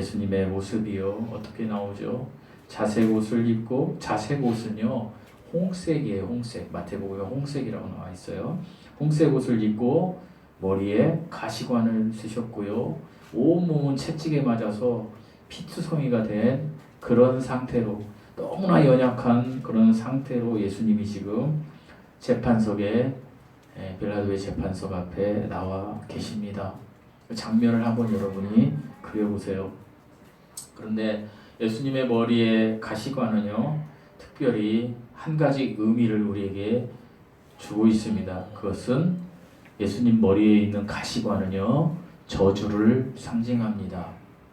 예수님의 모습이요 어떻게 나오죠? 자색 옷을 입고, 자색 옷은요 홍색이에요. 홍색. 마태복음에 홍색이라고 나와 있어요. 홍색 옷을 입고 머리에 가시관을 쓰셨고요. 온몸은 채찍에 맞아서 피투성이가 된 그런 상태로, 너무나 연약한 그런 상태로 예수님이 지금 재판석에, 빌라도의 재판석 앞에 나와 계십니다. 그 장면을 한번 여러분이 그려보세요. 그런데 예수님의 머리에 가시관은요 특별히 한 가지 의미를 우리에게 주고 있습니다. 그것은 예수님 머리에 있는 가시관은요 저주를 상징합니다.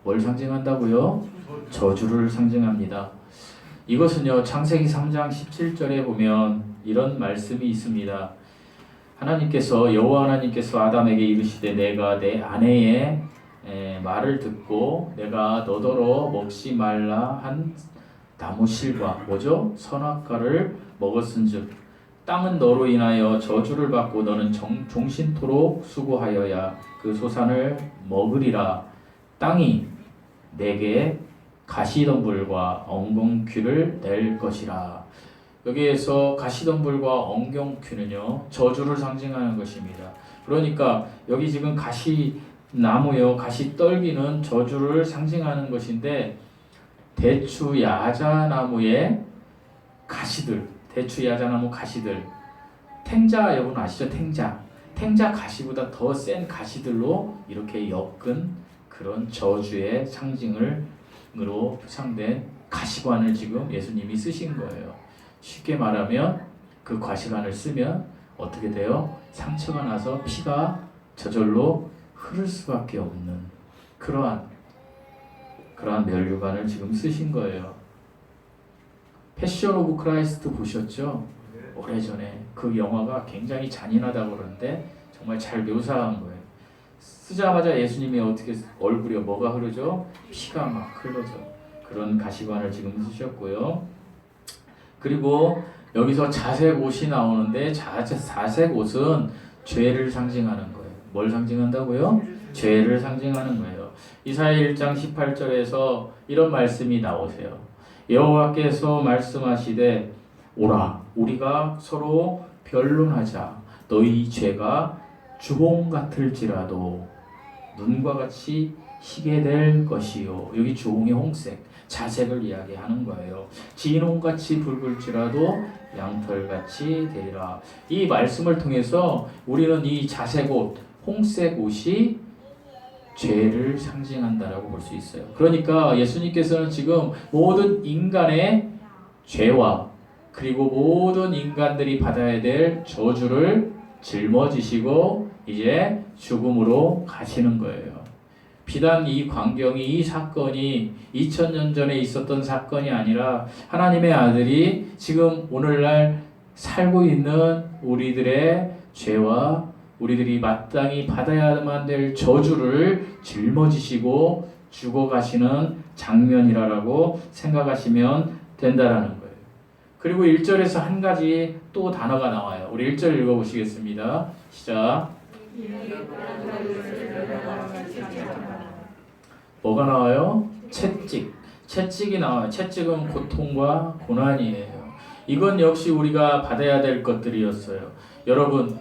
뭘 상징한다고요? 저주를 상징합니다. 이것은요 창세기 3장 17절에 보면 이런 말씀이 있습니다. 하나님께서, 여호와 하나님께서 아담에게 이르시되 내가 내 아내의 말을 듣고 내가 너더러 먹지 말라 한 나무 실과, 뭐죠? 선악과를 먹었은즉 땅은 너로 인하여 저주를 받고 너는 종신토록 수고하여야 그 소산을 먹으리라. 땅이 내게 가시덤불과 엉겅퀴를 낼 것이라. 여기에서 가시덤불과 엉겅퀴는요 저주를 상징하는 것입니다. 그러니까 여기 지금 가시나무요, 가시떨기는 저주를 상징하는 것인데, 대추 야자나무의 가시들, 대추 야자나무 가시들, 탱자 여러분 아시죠? 탱자 가시보다 더 센 가시들로 이렇게 엮은 그런 저주의 상징으로 표상된 가시관을 지금 예수님이 쓰신 거예요. 쉽게 말하면 그 가시관을 쓰면 어떻게 돼요? 상처가 나서 피가 저절로 흐를 수밖에 없는 그러한 면류관을 지금 쓰신 거예요. 패션 오브 크라이스트 보셨죠? 오래전에 그 영화가 굉장히 잔인하다고 그러는데 정말 잘 묘사한 거예요. 쓰자마자 예수님이 어떻게 얼굴에 뭐가 흐르죠? 피가 막 흘러져. 그런 가시관을 지금 쓰셨고요. 그리고 여기서 자색 옷이 나오는데 자색 옷은 죄를 상징하는 거예요. 뭘 상징한다고요? 죄를 상징하는 거예요. 이사야 1장 18절에서 이런 말씀이 나오세요. 여호와께서 말씀하시되 오라 우리가 서로 변론하자. 너희 죄가 주홍 같을지라도 눈과 같이 희게 될 것이요. 여기 주홍이 홍색, 자색을 이야기하는 거예요. 진홍같이 붉을지라도 양털같이 되리라. 이 말씀을 통해서 우리는 이 자색 옷, 홍색 옷이 죄를 상징한다라고 볼 수 있어요. 그러니까 예수님께서는 지금 모든 인간의 죄와 그리고 모든 인간들이 받아야 될 저주를 짊어지시고 이제 죽음으로 가시는 거예요. 비단 이 광경이, 이 사건이 2000년 전에 있었던 사건이 아니라 하나님의 아들이 지금 오늘날 살고 있는 우리들의 죄와 우리들이 마땅히 받아야만 될 저주를 짊어지시고 죽어가시는 장면이라고 생각하시면 된다라는 거예요. 그리고 1절에서 한 가지 또 단어가 나와요. 우리 1절 읽어보시겠습니다. 시작. 뭐가 나와요? 채찍. 채찍이 나와요. 채찍은 고통과 고난이에요. 이건 역시 우리가 받아야 될 것들이었어요. 여러분,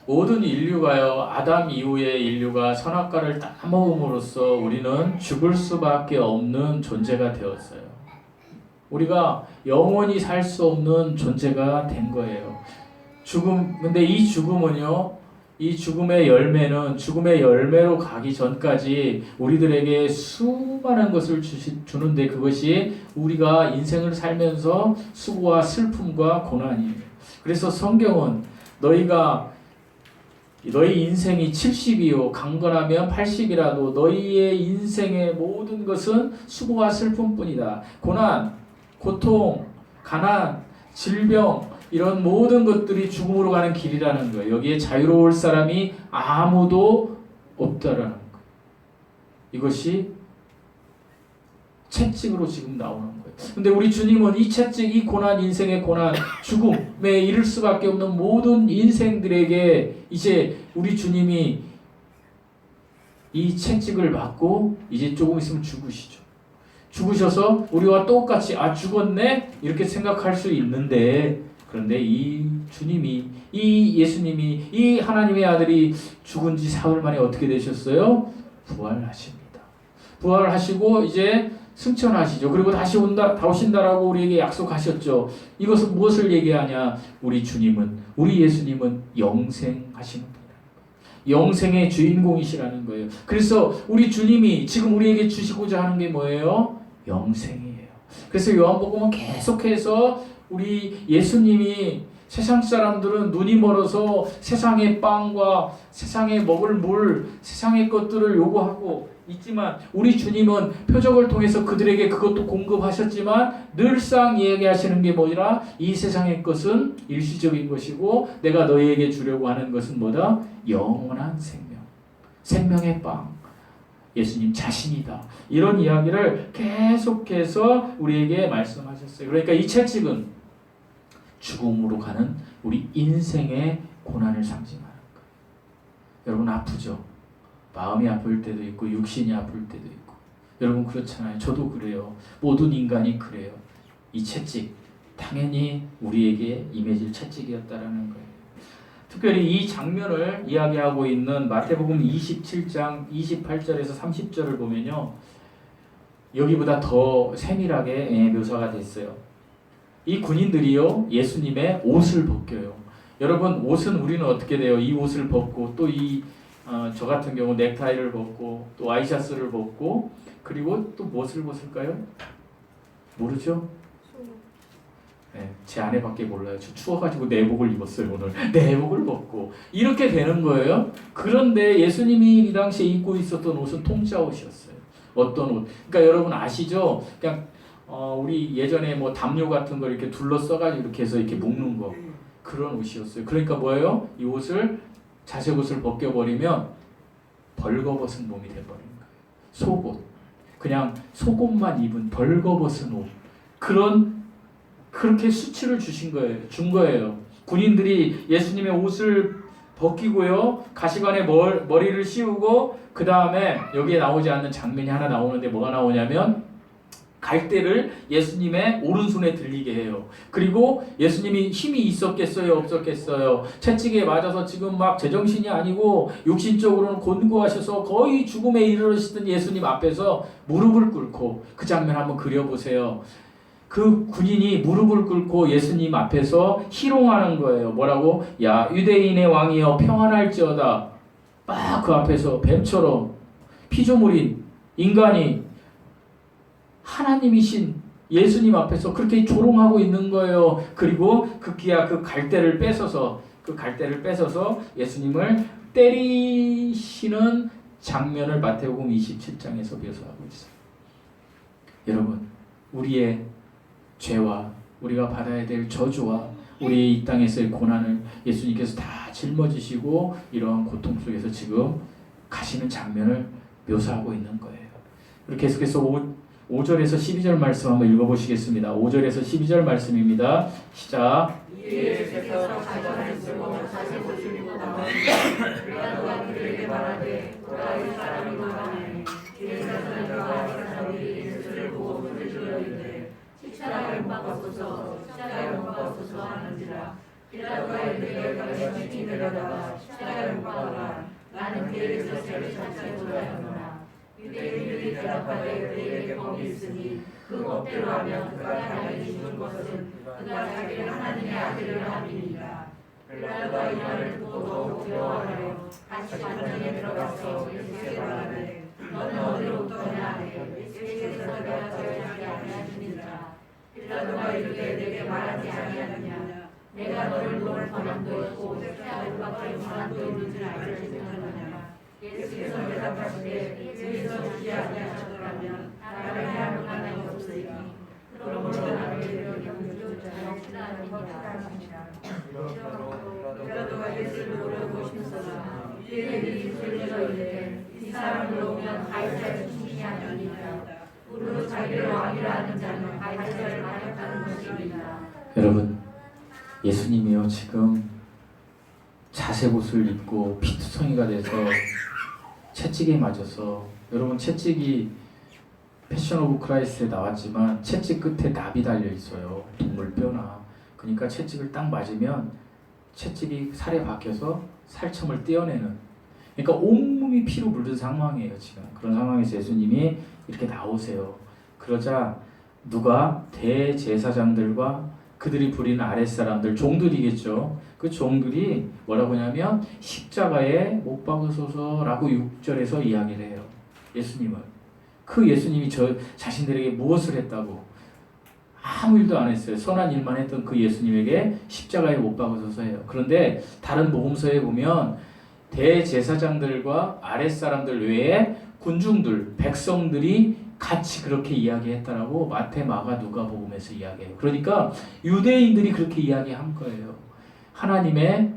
모든 인류가요, 아담 이후의 인류가 선악과를 따먹음으로써 우리는 죽을 수밖에 없는 존재가 되었어요. 우리가 영원히 살 수 없는 존재가 된 거예요. 근데 이 죽음은요, 이 죽음의 열매는 죽음의 열매로 가기 전까지 우리들에게 수많은 것을 주는데 그것이 우리가 인생을 살면서 수고와 슬픔과 고난이에요. 그래서 성경은 너희 인생이 70이요 강건하면 80이라도 너희의 인생의 모든 것은 수고와 슬픔뿐이다. 고난, 고통, 가난, 질병 이런 모든 것들이 죽음으로 가는 길이라는 거예요. 여기에 자유로울 사람이 아무도 없다라는 거예요. 이것이 채찍으로 지금 나오는 거예요. 근데 우리 주님은 이 채찍, 이 고난, 인생의 고난, 죽음에 이를 수밖에 없는 모든 인생들에게 이제 우리 주님이 이 채찍을 받고 이제 조금 있으면 죽으시죠. 죽으셔서 우리와 똑같이 죽었네 이렇게 생각할 수 있는데, 그런데 이 주님이, 이 예수님이, 이 하나님의 아들이 죽은 지 사흘 만에 어떻게 되셨어요? 부활하십니다. 부활하시고 이제 승천하시죠. 그리고 다시 오신다라고 우리에게 약속하셨죠. 이것은 무엇을 얘기하냐? 우리 주님은, 우리 예수님은 영생하시는 분이라는 거예요. 영생의 주인공이시라는 거예요. 그래서 우리 주님이 지금 우리에게 주시고자 하는 게 뭐예요? 영생이에요. 그래서 요한복음은 계속해서 우리 예수님이, 세상 사람들은 눈이 멀어서 세상의 빵과 세상에 먹을 물, 세상의 것들을 요구하고 있지만, 우리 주님은 표적을 통해서 그들에게 그것도 공급하셨지만 늘상 이야기하시는 게 뭐라? 이 세상의 것은 일시적인 것이고 내가 너희에게 주려고 하는 것은 뭐다? 영원한 생명, 생명의 빵, 예수님 자신이다. 이런 이야기를 계속해서 우리에게 말씀하셨어요. 그러니까 이 채찍은 죽음으로 가는 우리 인생의 고난을 상징하는 거예요. 여러분 아프죠? 마음이 아플 때도 있고 육신이 아플 때도 있고. 여러분 그렇잖아요. 저도 그래요. 모든 인간이 그래요. 이 채찍 당연히 우리에게 임해질 채찍이었다라는 거예요. 특별히 이 장면을 이야기하고 있는 마태복음 27장 28절에서 30절을 보면요, 여기보다 더 세밀하게 묘사가 됐어요. 이 군인들이요, 예수님의 옷을 벗겨요. 여러분 옷은 우리는 어떻게 돼요? 이 옷을 벗고 또 저 같은 경우 넥타이를 벗고 또 와이셔츠를 벗고 그리고 또 무엇을 벗을까요? 모르죠? 네, 제 아내밖에 몰라요. 저 추워가지고 내복을 입었어요. 오늘 내복을 벗고 이렇게 되는 거예요. 그런데 예수님이 이 당시에 입고 있었던 옷은 통짜 옷이었어요. 어떤 옷? 그러니까 여러분 아시죠? 그냥 우리 예전에 뭐 담요 같은 걸 이렇게 둘러써가지고 이렇게 해서 이렇게 묶는 거, 그런 옷이었어요. 그러니까 뭐예요? 이 옷을, 자색 옷을 벗겨버리면 벌거벗은 몸이 돼버리는 거예요. 속옷, 그냥 속옷만 입은 벌거벗은 옷, 그렇게 수치를 준 거예요. 군인들이 예수님의 옷을 벗기고요, 가시관에 머리를 씌우고, 그 다음에 여기에 나오지 않는 장면이 하나 나오는데 뭐가 나오냐면 갈대를 예수님의 오른손에 들리게 해요. 그리고 예수님이 힘이 있었겠어요? 없었겠어요? 채찍에 맞아서 지금 막 제정신이 아니고 육신적으로는 곤고하셔서 거의 죽음에 이르르시던 예수님 앞에서 무릎을 꿇고, 그 장면 한번 그려보세요. 그 군인이 무릎을 꿇고 예수님 앞에서 희롱하는 거예요. 뭐라고? 야, 유대인의 왕이여 평안할지어다. 막 그 앞에서 뱀처럼 피조물인 인간이 하나님이신 예수님 앞에서 그렇게 조롱하고 있는 거예요. 그리고 급기야 그 갈대를 뺏어서 예수님을 때리시는 장면을 마태복음 27장에서 묘사하고 있어요. 여러분, 우리의 죄와 우리가 받아야 될 저주와 우리 이 땅에서의 고난을 예수님께서 다 짊어지시고 이러한 고통 속에서 지금 가시는 장면을 묘사하고 있는 거예요. 그리고 계속해서 5절에서 12절 말씀 한번 읽어보시겠습니다. 5절에서 12절 말씀입니다. 시작. 예수께서 가시관을 쓰고 자색 옷을 입고 나오니 빌라도가 그들에게 말하되 보라 이 사람이 나가네. 길에서는 그가 사람이 예수를 보고 부르짖어 이르되 십자가에 못 박으소서 십자가에 못 박으소서 하는지라. 빌라도가 이르되 너희가 친히 데려다가 십자가에 못 박아라. 나는 그에게서 죄를 찾지고자 하노라. 유대인들이 대답하되 그에게 법이 있으니 그 법대로 하면 그가 당연히 죽은 것은 그가 자기를 하나님의 아들을 함이니라. 빌라도가 이 말을 듣고 더욱 두려워하여 다시 관전에 들어가서 예수께 말하되 너는 어디로 떠냐 하되 예수께서 내가 저희에게 아니하시니라. 빌라도가 이르되 내게 말하지 아니하느냐. 내가 너를 놓을 권한도 있고 십자가에 박힐 권한도 있는지 알지 못하느냐. 예수께서 대답하시되 주께서 주지 아니하셨더라면 나를 해할 만한 없으니 그러므로 나를 빌라도가 예수를 노려보고 싶었으나 유대인이 불리러 이르되 이 사람을 놓으면 가이사를 죽이지 아니하니라. 우리로 자기를 왕이라 하는 자는 가이사를 반역하는 것입니다. 여러분, 예수님이요 지금 자색 옷을 입고 피투성이가 돼서 채찍에 맞아서, 여러분 채찍이 패션 오브 크라이스트에 나왔지만 채찍 끝에 납이 달려 있어요. 동물 뼈나. 그러니까 채찍을 딱 맞으면 채찍이 살에 박혀서 살점을 떼어내는, 그러니까 온몸이 피로 물든 상황이에요. 지금 그런 상황에서 예수님이 이렇게 나오세요. 그러자 누가 대제사장들과 그들이 부리는 아랫사람들, 종들이겠죠. 그 종들이 뭐라고 하냐면 십자가에 못 박으소서라고 6절에서 이야기를 해요. 예수님을. 그 예수님이 저 자신들에게 무엇을 했다고? 아무 일도 안 했어요. 선한 일만 했던 그 예수님에게 십자가에 못 박으소서 해요. 그런데 다른 복음서에 보면 대제사장들과 아랫사람들 외에 군중들, 백성들이 같이 그렇게 이야기했다라고 마태, 마가, 누가복음에서 이야기해요. 그러니까 유대인들이 그렇게 이야기한 거예요. 하나님의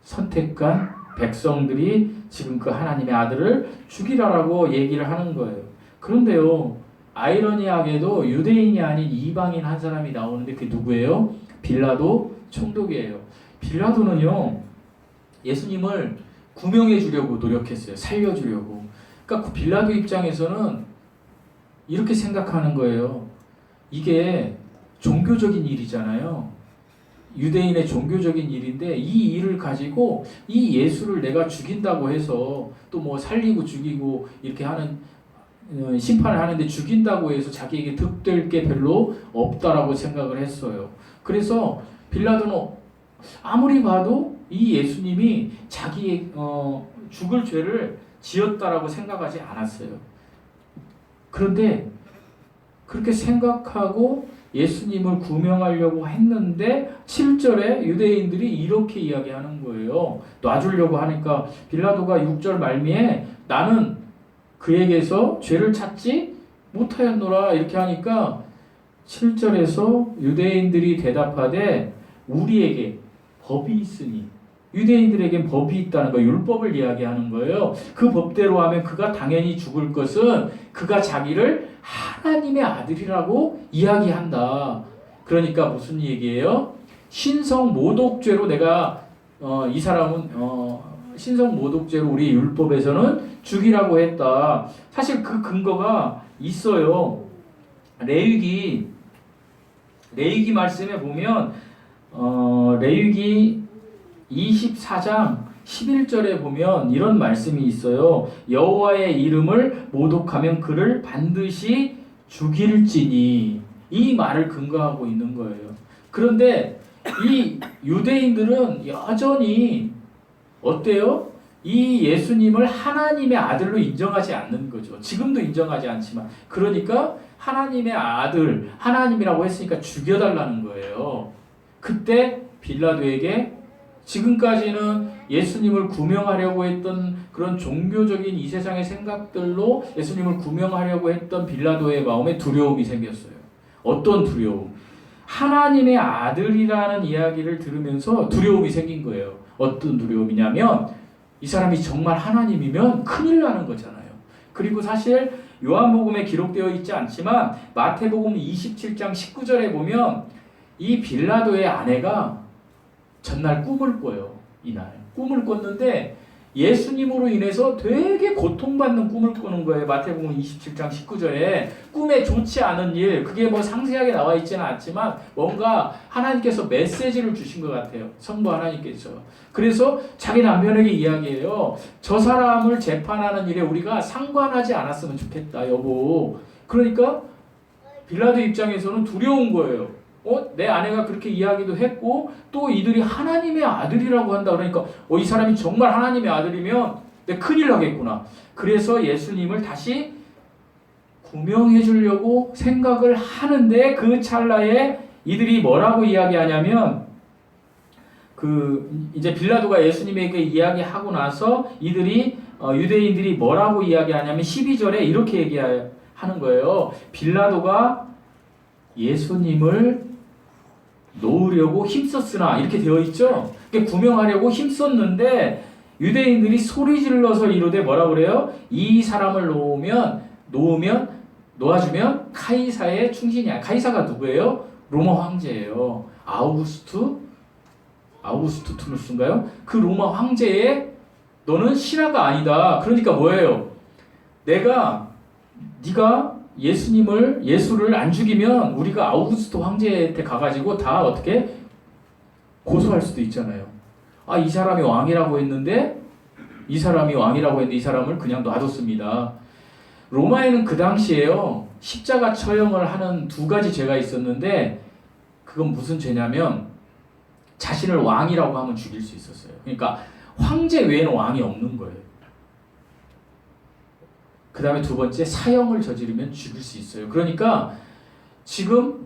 선택한 백성들이 지금 그 하나님의 아들을 죽이라라고 얘기를 하는 거예요. 그런데요, 아이러니하게도 유대인이 아닌 이방인 한 사람이 나오는데 그게 누구예요? 빌라도 총독이에요. 빌라도는요, 예수님을 구명해 주려고 노력했어요. 살려주려고. 그러니까 그 빌라도 입장에서는 이렇게 생각하는 거예요. 이게 종교적인 일이잖아요. 유대인의 종교적인 일인데 이 일을 가지고 이 예수를 내가 죽인다고 해서 또 뭐 살리고 죽이고 이렇게 하는 심판을 하는데 죽인다고 해서 자기에게 득될 게 별로 없다라고 생각을 했어요. 그래서 빌라도는 아무리 봐도 이 예수님이 자기의 죽을 죄를 지었다라고 생각하지 않았어요. 그런데 그렇게 생각하고 예수님을 구명하려고 했는데 7절에 유대인들이 이렇게 이야기하는 거예요. 놔주려고 하니까 빌라도가 6절 말미에 나는 그에게서 죄를 찾지 못하였노라 이렇게 하니까 7절에서 유대인들이 대답하되 우리에게 법이 있으니, 유대인들에겐 법이 있다는 거, 율법을 이야기하는 거예요. 그 법대로 하면 그가 당연히 죽을 것은 그가 자기를 하나님의 아들이라고 이야기한다. 그러니까 무슨 얘기예요? 신성 모독죄로 내가 이 사람은 신성 모독죄로 우리 율법에서는 죽이라고 했다. 사실 그 근거가 있어요. 레위기 말씀에 보면 레위기 24장 11절에 보면 이런 말씀이 있어요. 여호와의 이름을 모독하면 그를 반드시 죽일지니, 이 말을 근거하고 있는 거예요. 그런데 이 유대인들은 여전히 어때요? 이 예수님을 하나님의 아들로 인정하지 않는 거죠. 지금도 인정하지 않지만. 그러니까 하나님의 아들, 하나님이라고 했으니까 죽여달라는 거예요. 그때 빌라도에게 지금까지는 예수님을 구명하려고 했던 그런 종교적인 이 세상의 생각들로 예수님을 구명하려고 했던 빌라도의 마음에 두려움이 생겼어요. 어떤 두려움? 하나님의 아들이라는 이야기를 들으면서 두려움이 생긴 거예요. 어떤 두려움이냐면 이 사람이 정말 하나님이면 큰일 나는 거잖아요. 그리고 사실 요한복음에 기록되어 있지 않지만 마태복음 27장 19절에 보면 이 빌라도의 아내가 전날 꿈을 꿔요. 이날 꿈을 꿨는데 예수님으로 인해서 되게 고통받는 꿈을 꾸는 거예요. 마태복음 27장 19절에 꿈에 좋지 않은 일, 그게 뭐 상세하게 나와 있지는 않지만 뭔가 하나님께서 메시지를 주신 것 같아요. 성부 하나님께서. 그래서 자기 남편에게 이야기해요. 저 사람을 재판하는 일에 우리가 상관하지 않았으면 좋겠다, 여보. 그러니까 빌라도 입장에서는 두려운 거예요. 내 아내가 그렇게 이야기도 했고 또 이들이 하나님의 아들이라고 한다 그러니까 이 사람이 정말 하나님의 아들이면 내 큰일 나겠구나. 그래서 예수님을 다시 구명해 주려고 생각을 하는데 그 찰나에 이들이 뭐라고 이야기하냐면 이제 빌라도가 예수님에게 이야기하고 나서 이들이 유대인들이 뭐라고 이야기하냐면 12절에 이렇게 얘기하는 거예요. 빌라도가 예수님을 놓으려고 힘썼으나 이렇게 되어 있죠. 구명하려고 힘썼는데 유대인들이 소리 질러서 이르되 뭐라 그래요? 이 사람을 놓아주면 카이사의 충신이야. 카이사가 누구예요? 로마 황제예요. 아우구스투 투누스인가요? 그 로마 황제의 너는 신하가 아니다. 그러니까 뭐예요? 네가 예수를 안 죽이면 우리가 아우구스토 황제한테 가가지고 다 어떻게 고소할 수도 있잖아요. 아, 이 사람이 왕이라고 했는데 이 사람을 그냥 놔뒀습니다. 로마에는 그 당시에요, 십자가 처형을 하는 두 가지 죄가 있었는데 그건 무슨 죄냐면 자신을 왕이라고 하면 죽일 수 있었어요. 그러니까 황제 외에는 왕이 없는 거예요. 그 다음에 두 번째, 사형을 저지르면 죽일 수 있어요. 그러니까 지금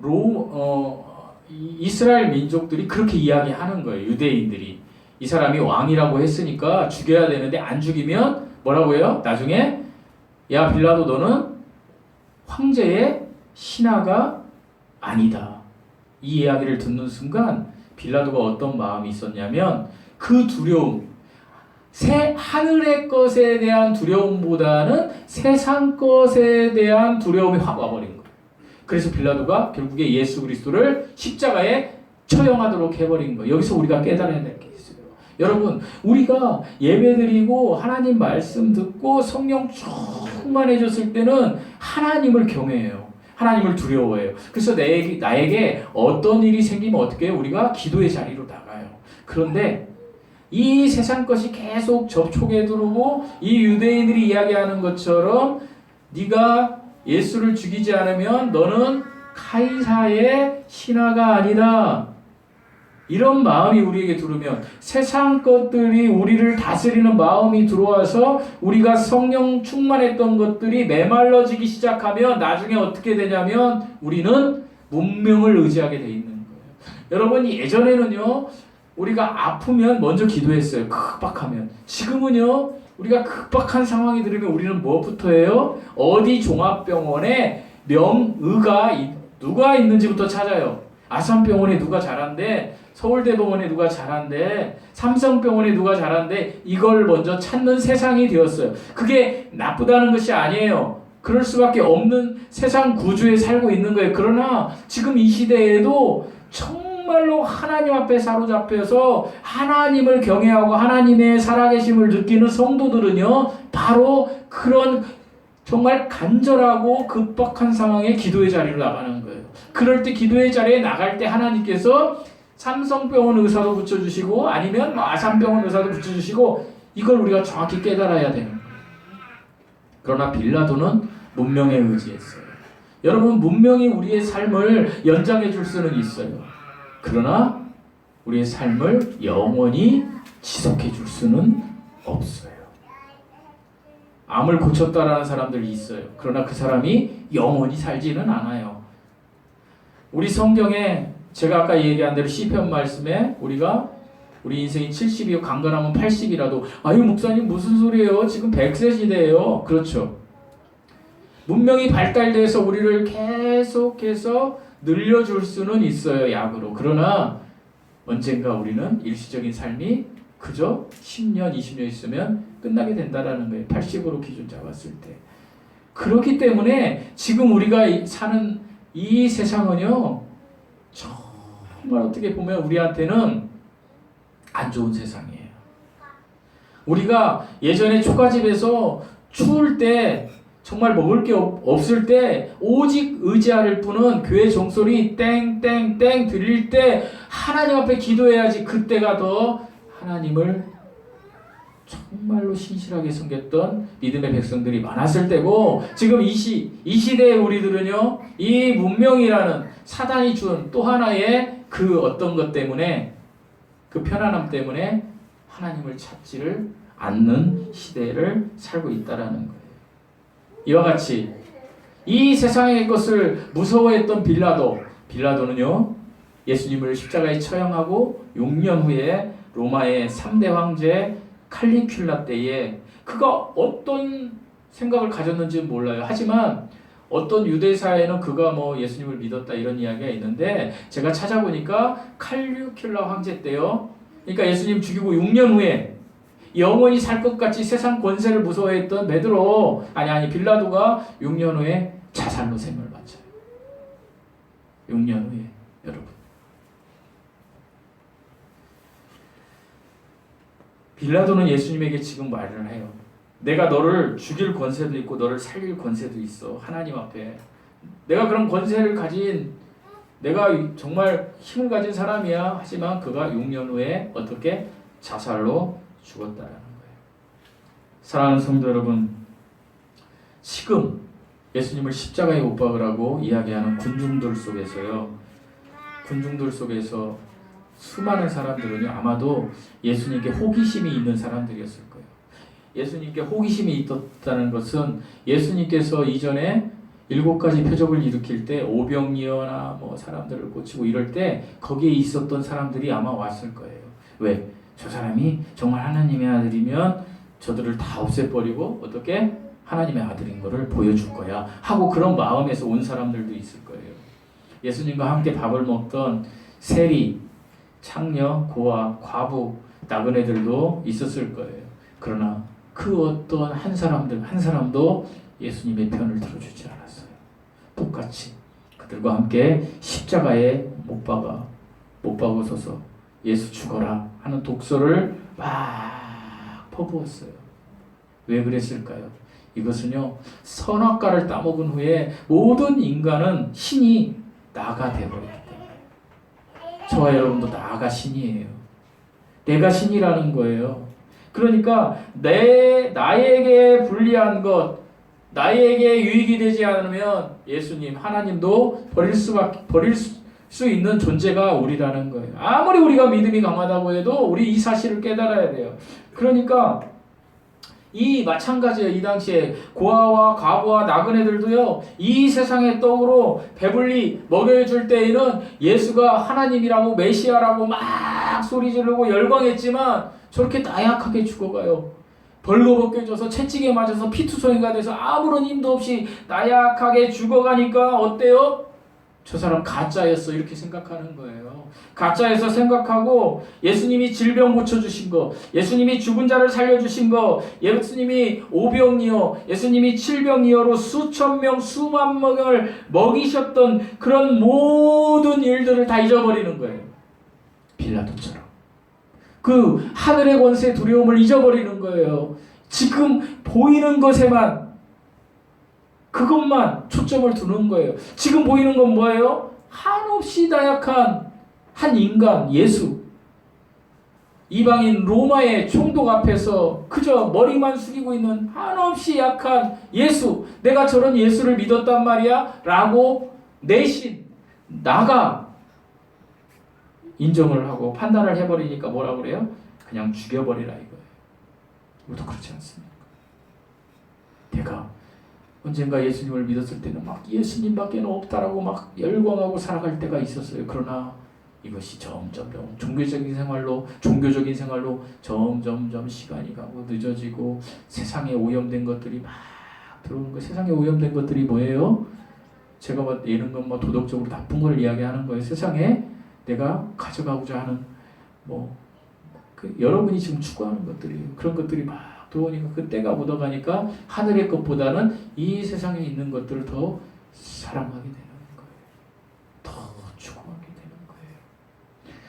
이스라엘 민족들이 그렇게 이야기하는 거예요. 유대인들이. 이 사람이 왕이라고 했으니까 죽여야 되는데 안 죽이면 뭐라고 해요? 나중에 야 빌라도 너는 황제의 신하가 아니다. 이 이야기를 듣는 순간 빌라도가 어떤 마음이 있었냐면 그 두려움, 하늘의 것에 대한 두려움보다는 세상 것에 대한 두려움이 확 와버린 거예요. 그래서 빌라도가 결국에 예수 그리스도를 십자가에 처형하도록 해버린 거예요. 여기서 우리가 깨달아야 될 게 있어요. 여러분, 우리가 예배드리고 하나님 말씀 듣고 성령 충만해졌을 때는 하나님을 경외해요. 하나님을 두려워해요. 그래서 나에게 어떤 일이 생기면 어떻게 해요? 우리가 기도의 자리로 나가요. 그런데 이 세상 것이 계속 접촉에 들어오고 이 유대인들이 이야기하는 것처럼 네가 예수를 죽이지 않으면 너는 카이사의 신하가 아니다. 이런 마음이 우리에게 들으면 세상 것들이 우리를 다스리는 마음이 들어와서 우리가 성령 충만했던 것들이 메말라지기 시작하면 나중에 어떻게 되냐면 우리는 문명을 의지하게 돼 있는 거예요. 여러분, 예전에는요 우리가 아프면 먼저 기도했어요. 급박하면. 지금은요 우리가 급박한 상황이 들으면 우리는 무엇부터 해요? 어디 종합병원에 명의가 누가 있는지부터 찾아요. 아산병원에 누가 잘한대, 서울대병원에 누가 잘한대, 삼성병원에 누가 잘한대, 이걸 먼저 찾는 세상이 되었어요. 그게 나쁘다는 것이 아니에요. 그럴 수밖에 없는 세상 구조에 살고 있는 거예요. 그러나 지금 이 시대에도 정말로 하나님 앞에 사로잡혀서 하나님을 경외하고 하나님의 살아계심을 느끼는 성도들은요 바로 그런 정말 간절하고 급박한 상황에 기도의 자리로 나가는 거예요. 그럴 때 기도의 자리에 나갈 때 하나님께서 삼성병원 의사도 붙여주시고 아니면 아산병원 의사도 붙여주시고 이걸 우리가 정확히 깨달아야 되는 거예요. 그러나 빌라도는 문명에 의지했어요. 여러분, 문명이 우리의 삶을 연장해 줄 수는 있어요. 그러나 우리의 삶을 영원히 지속해 줄 수는 없어요. 암을 고쳤다라는 사람들이 있어요. 그러나 그 사람이 영원히 살지는 않아요. 우리 성경에 제가 아까 얘기한 대로 시편 말씀에 우리 인생이 70이요 강건하면 80이라도 아유 목사님 무슨 소리예요? 지금 100세 시대예요. 그렇죠. 문명이 발달돼서 우리를 계속해서 늘려줄 수는 있어요. 약으로. 그러나 언젠가 우리는 일시적인 삶이 그저 10년, 20년 있으면 끝나게 된다라는 거예요. 80으로 기준 잡았을 때. 그렇기 때문에 지금 우리가 사는 이 세상은요 정말 어떻게 보면 우리한테는 안 좋은 세상이에요. 우리가 예전에 초가집에서 추울 때 정말 먹을 게 없을 때 오직 의지할 뿐은 교회 종소리 땡땡땡 들릴 때 하나님 앞에 기도해야지. 그때가 더 하나님을 정말로 신실하게 섬겼던 믿음의 백성들이 많았을 때고, 지금 이 시대의 우리들은요 이 문명이라는 사단이 준 또 하나의 그 어떤 것 때문에, 그 편안함 때문에 하나님을 찾지를 않는 시대를 살고 있다라는 거예요. 이와 같이 이 세상의 것을 무서워했던 빌라도는요 예수님을 십자가에 처형하고 6년 후에 로마의 3대 황제 칼리큘라 때에 그가 어떤 생각을 가졌는지 몰라요. 하지만 어떤 유대사에는 그가 예수님을 믿었다 이런 이야기가 있는데, 제가 찾아보니까 칼리큘라 황제 때요, 그러니까 예수님 죽이고 6년 후에 영원히 살 것 같이 세상 권세를 무서워했던 빌라도가 6년 후에 자살로 생을 바쳐요. 6년 후에. 여러분, 빌라도는 예수님에게 지금 말을 해요. 내가 너를 죽일 권세도 있고 너를 살릴 권세도 있어. 하나님 앞에. 내가 그런 권세를 가진, 내가 정말 힘을 가진 사람이야. 하지만 그가 6년 후에 어떻게 자살로 죽었다라는 거예요. 사랑하는 성도 여러분, 지금 예수님을 십자가에 못 박으라고 이야기하는 군중들 속에서요, 군중들 속에서 수많은 사람들은요, 아마도 예수님께 호기심이 있는 사람들이었을 거예요. 예수님께 호기심이 있었다는 것은 예수님께서 이전에 7가지 표적을 일으킬 때 오병이어나 뭐 사람들을 고치고 이럴 때 거기에 있었던 사람들이 아마 왔을 거예요. 왜? 저 사람이 정말 하나님의 아들이면 저들을 다 없애버리고 어떻게 하나님의 아들인 것을 보여줄 거야 하고 그런 마음에서 온 사람들도 있을 거예요. 예수님과 함께 밥을 먹던 세리, 창녀, 고아, 과부, 나그네들도 있었을 거예요. 그러나 그 어떤 한 사람도 예수님의 편을 들어주지 않았어요. 똑같이 그들과 함께 십자가에 못 박으소서, 예수 죽어라 하는 독서를 막 퍼부었어요. 왜 그랬을까요? 이것은요, 선악과를 따먹은 후에 모든 인간은 신이 나가 되어버리기 때문에. 저와 여러분도 나가 신이에요. 내가 신이라는 거예요. 그러니까 나에게 불리한 것, 나에게 유익이 되지 않으면 예수님, 하나님도 버릴 수 있는 존재가 우리라는 거예요. 아무리 우리가 믿음이 강하다고 해도 우리 이 사실을 깨달아야 돼요. 그러니까 이 마찬가지예요. 이 당시에 고아와 과부와 나그네들도요, 이 세상의 떡으로 배불리 먹여줄 때에는 예수가 하나님이라고 메시아라고 막 소리 지르고 열광했지만 저렇게 나약하게 죽어가요. 벌거벗겨져서 채찍에 맞아서 피투성이가 돼서 아무런 힘도 없이 나약하게 죽어가니까 어때요? 저 사람 가짜였어, 이렇게 생각하는 거예요. 가짜에서 생각하고 예수님이 질병 고쳐주신 거, 예수님이 죽은 자를 살려주신 거, 예수님이 오병이어, 예수님이 칠병이어로 수천 명, 수만 명을 먹이셨던 그런 모든 일들을 다 잊어버리는 거예요. 빌라도처럼. 그 하늘의 권세 두려움을 잊어버리는 거예요. 지금 보이는 것에만, 그것만 초점을 두는 거예요. 지금 보이는 건 뭐예요? 한없이 나약한 한 인간, 예수. 이방인 로마의 총독 앞에서 그저 머리만 숙이고 있는 한없이 약한 예수. 내가 저런 예수를 믿었단 말이야 라고 내신, 나가 인정을 하고 판단을 해버리니까 뭐라고 그래요? 그냥 죽여버리라 이거예요. 우리도 그렇지 않습니까? 내가 언젠가 예수님을 믿었을 때는 막 예수님밖에 없다라고 막 열광하고 살아갈 때가 있었어요. 그러나 이것이 점점 종교적인 생활로 점점 시간이 가고 늦어지고 세상에 오염된 것들이 막 들어오는 거예요. 세상에 오염된 것들이 뭐예요? 제가 뭐 이런 건 뭐 도덕적으로 나쁜 걸 이야기하는 거예요. 세상에 내가 가져가고자 하는 여러분이 지금 추구하는 것들이, 그런 것들이 막 들어오니까 그 때가 묻어가니까 하늘의 것보다는 이 세상에 있는 것들을 더 사랑하게 되는 거예요. 더 추구하게 되는 거예요.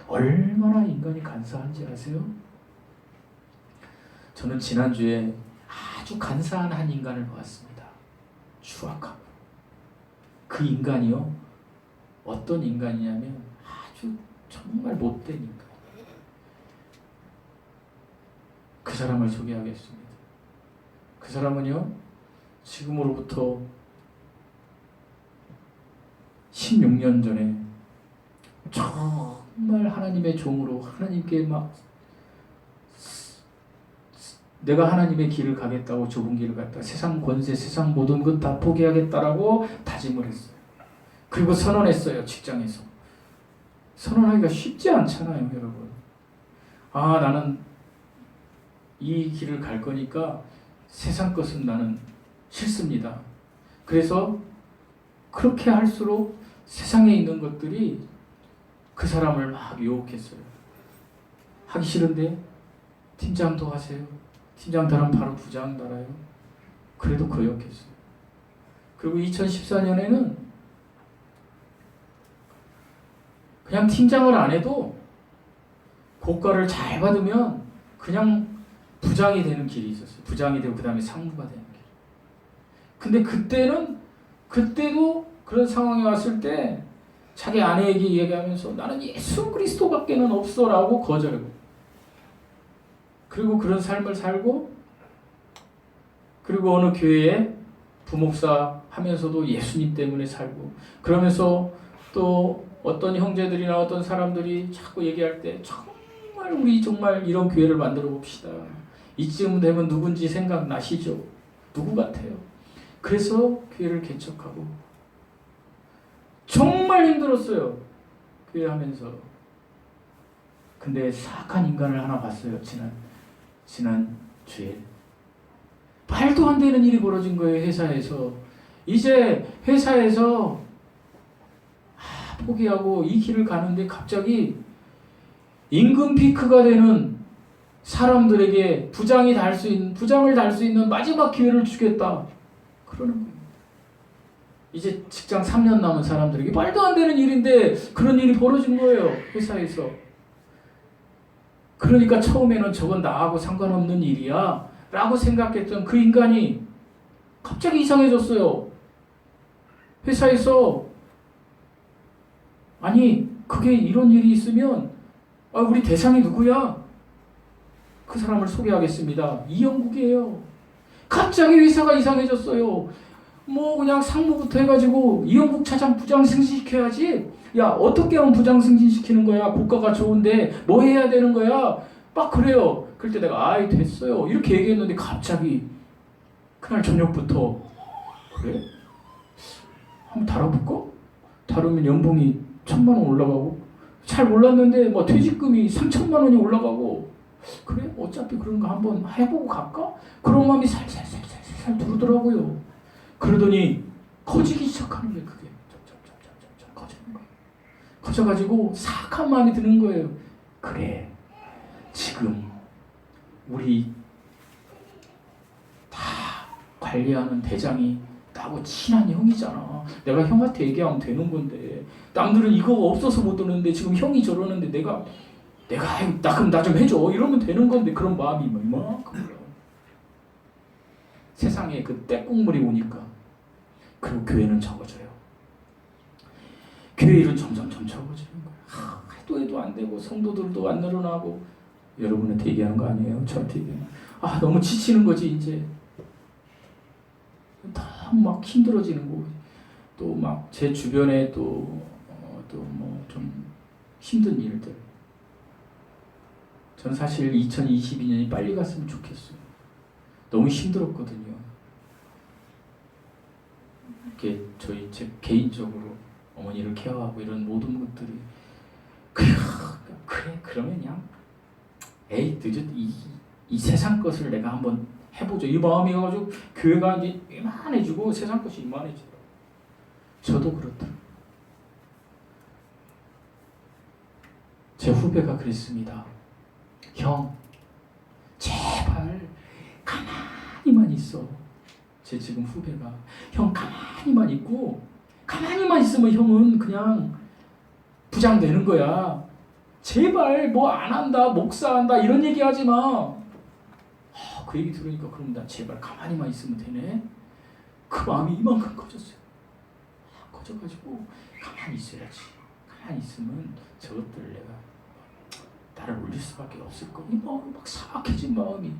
얼마나 인간이 간사한지 아세요? 저는 지난주에 아주 간사한 한 인간을 보았습니다. 추악하고. 그 인간이요, 어떤 인간이냐면 아주 정말 못된 인간. 그 사람을 소개하겠습니다. 그 사람은요, 지금으로부터 16년 전에 정말 하나님의 종으로 하나님께 막 내가 하나님의 길을 가겠다고, 좁은 길을 갔다, 세상 권세, 세상 모든 것 다 포기하겠다라고 다짐을 했어요. 그리고 선언했어요. 직장에서. 선언하기가 쉽지 않잖아요, 여러분. 나는 이 길을 갈 거니까 세상 것은 나는 싫습니다. 그래서 그렇게 할수록 세상에 있는 것들이 그 사람을 막 유혹했어요. 하기 싫은데 팀장도 하세요. 팀장 달면 바로 부장 달아요. 그래도 거역했어요. 그리고 2014년에는 그냥 팀장을 안 해도 고과를 잘 받으면 그냥 부장이 되는 길이 있었어요. 부장이 되고 그 다음에 상무가 되는 길. 근데 그때도 그런 상황이 왔을 때 자기 아내에게 얘기하면서 나는 예수 그리스도밖에는 없어라고 거절하고, 그리고 그런 삶을 살고, 그리고 어느 교회에 부목사 하면서도 예수님 때문에 살고, 그러면서 또 어떤 형제들이나 어떤 사람들이 자꾸 얘기할 때 정말 우리 정말 이런 교회를 만들어 봅시다. 이쯤 되면 누군지 생각나시죠? 누구 같아요? 그래서 교회를 개척하고 정말 힘들었어요. 교회 하면서. 근데 사악한 인간을 하나 봤어요. 지난 주일. 말도 안 되는 일이 벌어진 거예요. 회사에서. 이제 회사에서 포기하고 이 길을 가는데 갑자기 임금 피크가 되는 사람들에게 부장을 달 수 있는 마지막 기회를 주겠다. 그러는 거예요. 이제 직장 3년 남은 사람들에게 말도 안 되는 일인데 그런 일이 벌어진 거예요. 회사에서. 그러니까 처음에는 저건 나하고 상관없는 일이야 라고 생각했던 그 인간이 갑자기 이상해졌어요. 회사에서. 아니 그게 이런 일이 있으면 우리 대상이 누구야? 그 사람을 소개하겠습니다. 이영국이에요. 갑자기 회사가 이상해졌어요. 뭐 그냥 상무부터 해가지고 이영국 차장 부장 승진시켜야지. 야 어떻게 하면 부장 승진시키는 거야? 고가가 좋은데 뭐 해야 되는 거야? 막 그래요. 그럴 때 내가 아이 됐어요 이렇게 얘기했는데 갑자기 그날 저녁부터 그래? 한번 달아볼까? 다루면 연봉이 1,000만 원 올라가고, 잘 몰랐는데 뭐 퇴직금이 3,000만 원이 올라가고, 그래 어차피 그런 거 한번 해보고 갈까? 그런 마음이 살살 들더라고요. 그러더니 커지기 시작하는 거예요. 그게 점점 커지는 거예요. 커져가지고 사악한 마음이 드는 거예요. 그래 지금 우리 다 관리하는 대장이 나하고 친한 형이잖아. 내가 형한테 얘기하면 되는 건데 남들은 이거가 없어서 못 오는데 지금 형이 저러는데 내가 그럼 나 좀 해줘 이러면 되는 건데, 그런 마음이 이만큼. 세상에 그 때국물이 오니까. 그리고 교회는 적어져요. 교회 일은 점점 적어지는 거예요. 해도 안 되고 성도들도 안 늘어나고. 여러분한테 얘기하는 거 아니에요? 저한테 얘기하는. 너무 지치는 거지 이제. 너무 막 힘들어지는 거. 또 막 제 주변에 또 뭐 좀 힘든 일들. 전 사실 2022년이 빨리 갔으면 좋겠어요. 너무 힘들었거든요. 이렇게 제 개인적으로 어머니를 케어하고 이런 모든 것들이 그래 그러면 그냥 이 세상 것을 내가 한번 해보죠. 이 마음이 가지고 교회가 이제 이만해지고 세상 것이 이만해지더라고요. 저도 그렇더라고요. 제 후배가 그랬습니다. 형, 제발 가만히만 있어. 제 지금 후배가 형 가만히만 있고, 가만히만 있으면 형은 그냥 부장 되는 거야. 제발 뭐 안 한다, 목사한다 이런 얘기 하지 마. 그 얘기 들으니까 그럼 나 제발 가만히만 있으면 되네. 그 마음이 이만큼 커졌어요. 커져가지고 가만히 있어야지. 가만히 있으면 저것들 내가 나를 올릴 수밖에 없을 거. 이 마음이 막 사악해진 마음이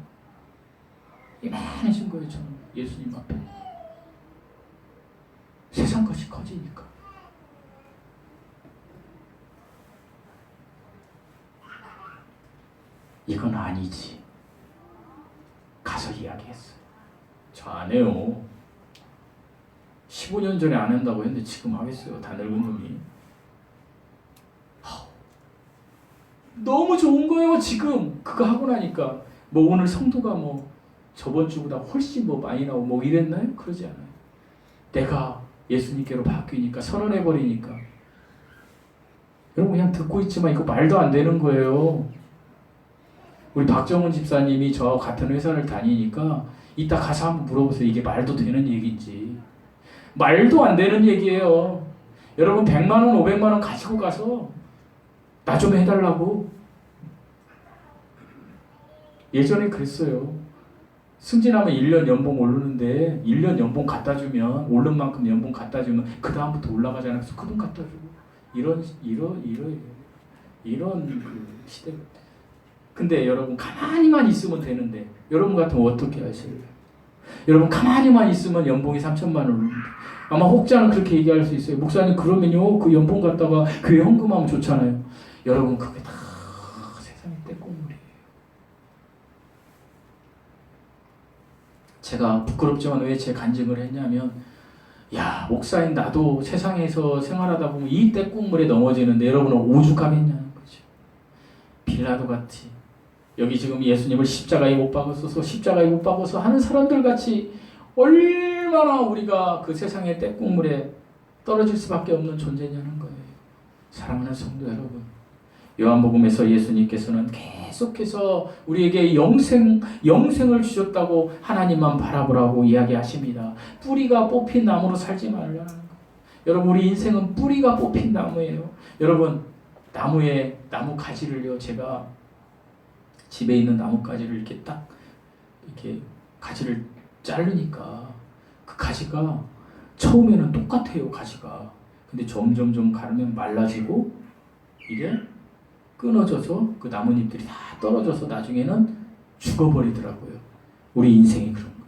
이만해진 거예요. 저는 예수님 앞에. 세상 것이 커지니까. 이건 아니지. 가서 이야기했어요. 저 안 해요. 15년 전에 안 한다고 했는데 지금 하겠어요. 다 늙은 놈이. 너무 좋은 거예요. 지금 그거 하고 나니까. 뭐 오늘 성도가 뭐 저번 주보다 훨씬 뭐 많이 나오고 뭐 이랬나요? 그러지 않아요. 내가 예수님께로 바뀌니까, 선언해버리니까. 여러분 그냥 듣고 있지만 이거 말도 안 되는 거예요. 우리 박정훈 집사님이 저 같은 회사를 다니니까 이따 가서 한번 물어보세요. 이게 말도 되는 얘기인지. 말도 안 되는 얘기예요. 여러분 100만 원, 500만 원 가지고 가서 나 좀 해달라고. 예전에 그랬어요. 승진하면 1년 연봉 오르는데 1년 연봉 갖다 주면 오른 만큼 연봉 갖다 주면 그 다음부터 올라가잖아요. 그래서 그 돈 갖다 주고 이런 그 시대. 근데 여러분 가만히만 있으면 되는데 여러분 같으면 어떻게 하실래요? 여러분 가만히만 있으면 연봉이 3천만 원 오릅니다. 아마 혹자는 그렇게 얘기할 수 있어요. 목사님 그러면요 그 연봉 갖다가 교회 헌금하면 좋잖아요. 여러분 그게 다 세상의 떼국물이에요. 제가 부끄럽지만 왜 제 간증을 했냐면 야 목사인 나도 세상에서 생활하다 보면 이 떼국물에 넘어지는데 여러분은 오죽하겠냐는 거죠. 빌라도 같이 여기 지금 예수님을 십자가에 못 박아서 십자가에 못 박아서 하는 사람들 같이 얼마나 우리가 그 세상의 떼국물에 떨어질 수밖에 없는 존재냐는 거예요. 사랑하는 성도 여러분, 요한복음에서 예수님께서는 계속해서 우리에게 영생을 주셨다고 하나님만 바라보라고 이야기하십니다. 뿌리가 뽑힌 나무로 살지 말라는 거예요. 여러분 우리 인생은 뿌리가 뽑힌 나무예요. 여러분 나무 가지를요 제가 집에 있는 나뭇가지를 이렇게 딱 이렇게 가지를 자르니까 그 가지가 처음에는 똑같아요. 가지가 근데 점점 가르면 말라지고 이게 끊어져서 그 나뭇잎들이 다 떨어져서 나중에는 죽어버리더라고요. 우리 인생이 그런 거예요.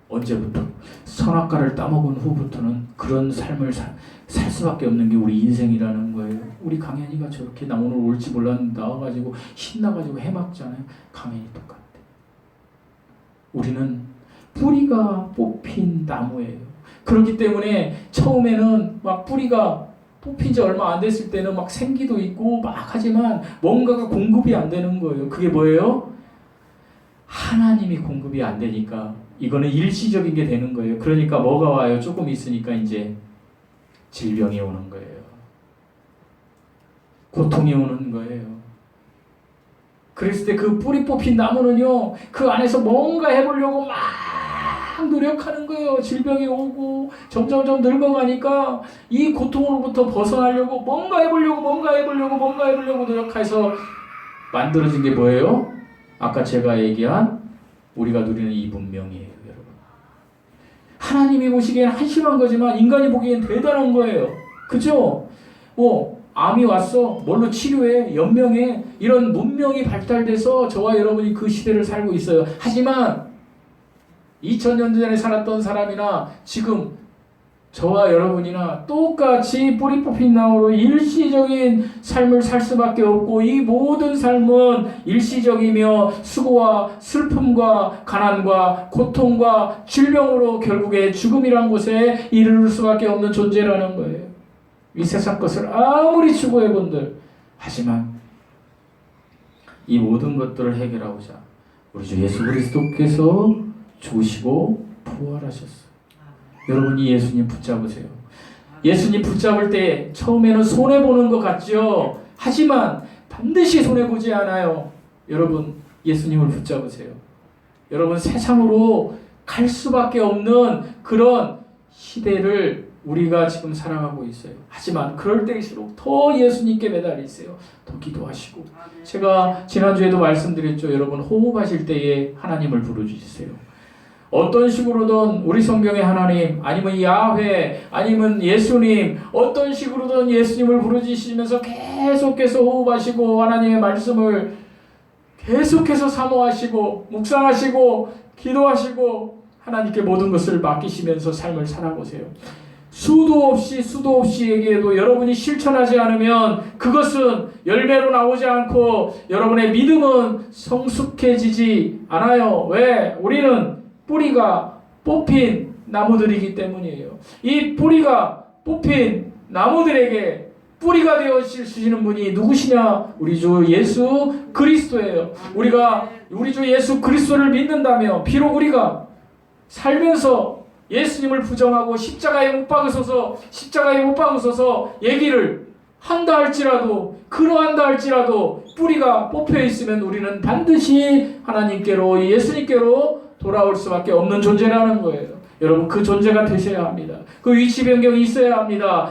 언제부터? 선악과를 따먹은 후부터는 그런 삶을 살 수밖에 없는 게 우리 인생이라는 거예요. 우리 강현이가 저렇게 나 오늘 올지 몰랐는데 나와가지고 신나가지고 해먹잖아요. 강현이 똑같아. 우리는 뿌리가 뽑힌 나무예요. 그렇기 때문에 처음에는 막 뿌리가 뽑힌 지 얼마 안 됐을 때는 막 생기도 있고 막 하지만 뭔가가 공급이 안 되는 거예요. 그게 뭐예요? 하나님이 공급이 안 되니까 이거는 일시적인 게 되는 거예요. 그러니까 뭐가 와요? 조금 있으니까 이제 질병이 오는 거예요. 고통이 오는 거예요. 그랬을 때 그 뿌리 뽑힌 나무는요, 그 안에서 뭔가 해보려고 막 노력하는 거예요. 질병이 오고 점점 늙어가니까 이 고통으로부터 벗어나려고 뭔가 해보려고 노력해서 만들어진 게 뭐예요? 아까 제가 얘기한 우리가 누리는 이 문명이에요, 여러분. 하나님이 보시기엔 한심한 거지만 인간이 보기엔 대단한 거예요. 그죠? 암이 왔어. 뭘로 치료해? 연명해. 이런 문명이 발달돼서 저와 여러분이 그 시대를 살고 있어요. 하지만 2000년 전에 살았던 사람이나 지금 저와 여러분이나 똑같이 뿌리 뽑힌 나무로 일시적인 삶을 살 수밖에 없고 이 모든 삶은 일시적이며 수고와 슬픔과 가난과 고통과 질병으로 결국에 죽음이란 곳에 이르를 수밖에 없는 존재라는 거예요. 이 세상 것을 아무리 추구해본들 하지만 이 모든 것들을 해결하고자 우리 주 예수 그리스도께서 죽으시고 부활하셨어요. 여러분이 예수님 붙잡으세요. 예수님 붙잡을 때 처음에는 손해보는 것 같죠. 하지만 반드시 손해보지 않아요. 여러분 예수님을 붙잡으세요. 여러분 세상으로 갈 수밖에 없는 그런 시대를 우리가 지금 살아가고 있어요. 하지만 그럴 때일수록 더 예수님께 매달려 있어요. 더 기도하시고. 제가 지난주에도 말씀드렸죠. 여러분 호흡하실 때에 하나님을 부르주세요. 어떤 식으로든 우리 성경의 하나님 아니면 야훼 아니면 예수님 어떤 식으로든 예수님을 부르짖으시면서 계속해서 호흡하시고 하나님의 말씀을 계속해서 사모하시고 묵상하시고 기도하시고 하나님께 모든 것을 맡기시면서 삶을 살아보세요. 수도 없이 얘기해도 여러분이 실천하지 않으면 그것은 열매로 나오지 않고 여러분의 믿음은 성숙해지지 않아요. 왜? 우리는 뿌리가 뽑힌 나무들이기 때문이에요. 이 뿌리가 뽑힌 나무들에게 뿌리가 되어주시는 분이 누구시냐? 우리 주 예수 그리스도예요. 우리가 우리 주 예수 그리스도를 믿는다면 비록 우리가 살면서 예수님을 부정하고 십자가에 못 박으소서 얘기를 한다 할지라도 그러한다 할지라도 뿌리가 뽑혀 있으면 우리는 반드시 하나님께로 예수님께로 돌아올 수밖에 없는 존재라는 거예요. 여러분 그 존재가 되셔야 합니다. 그 위치 변경이 있어야 합니다.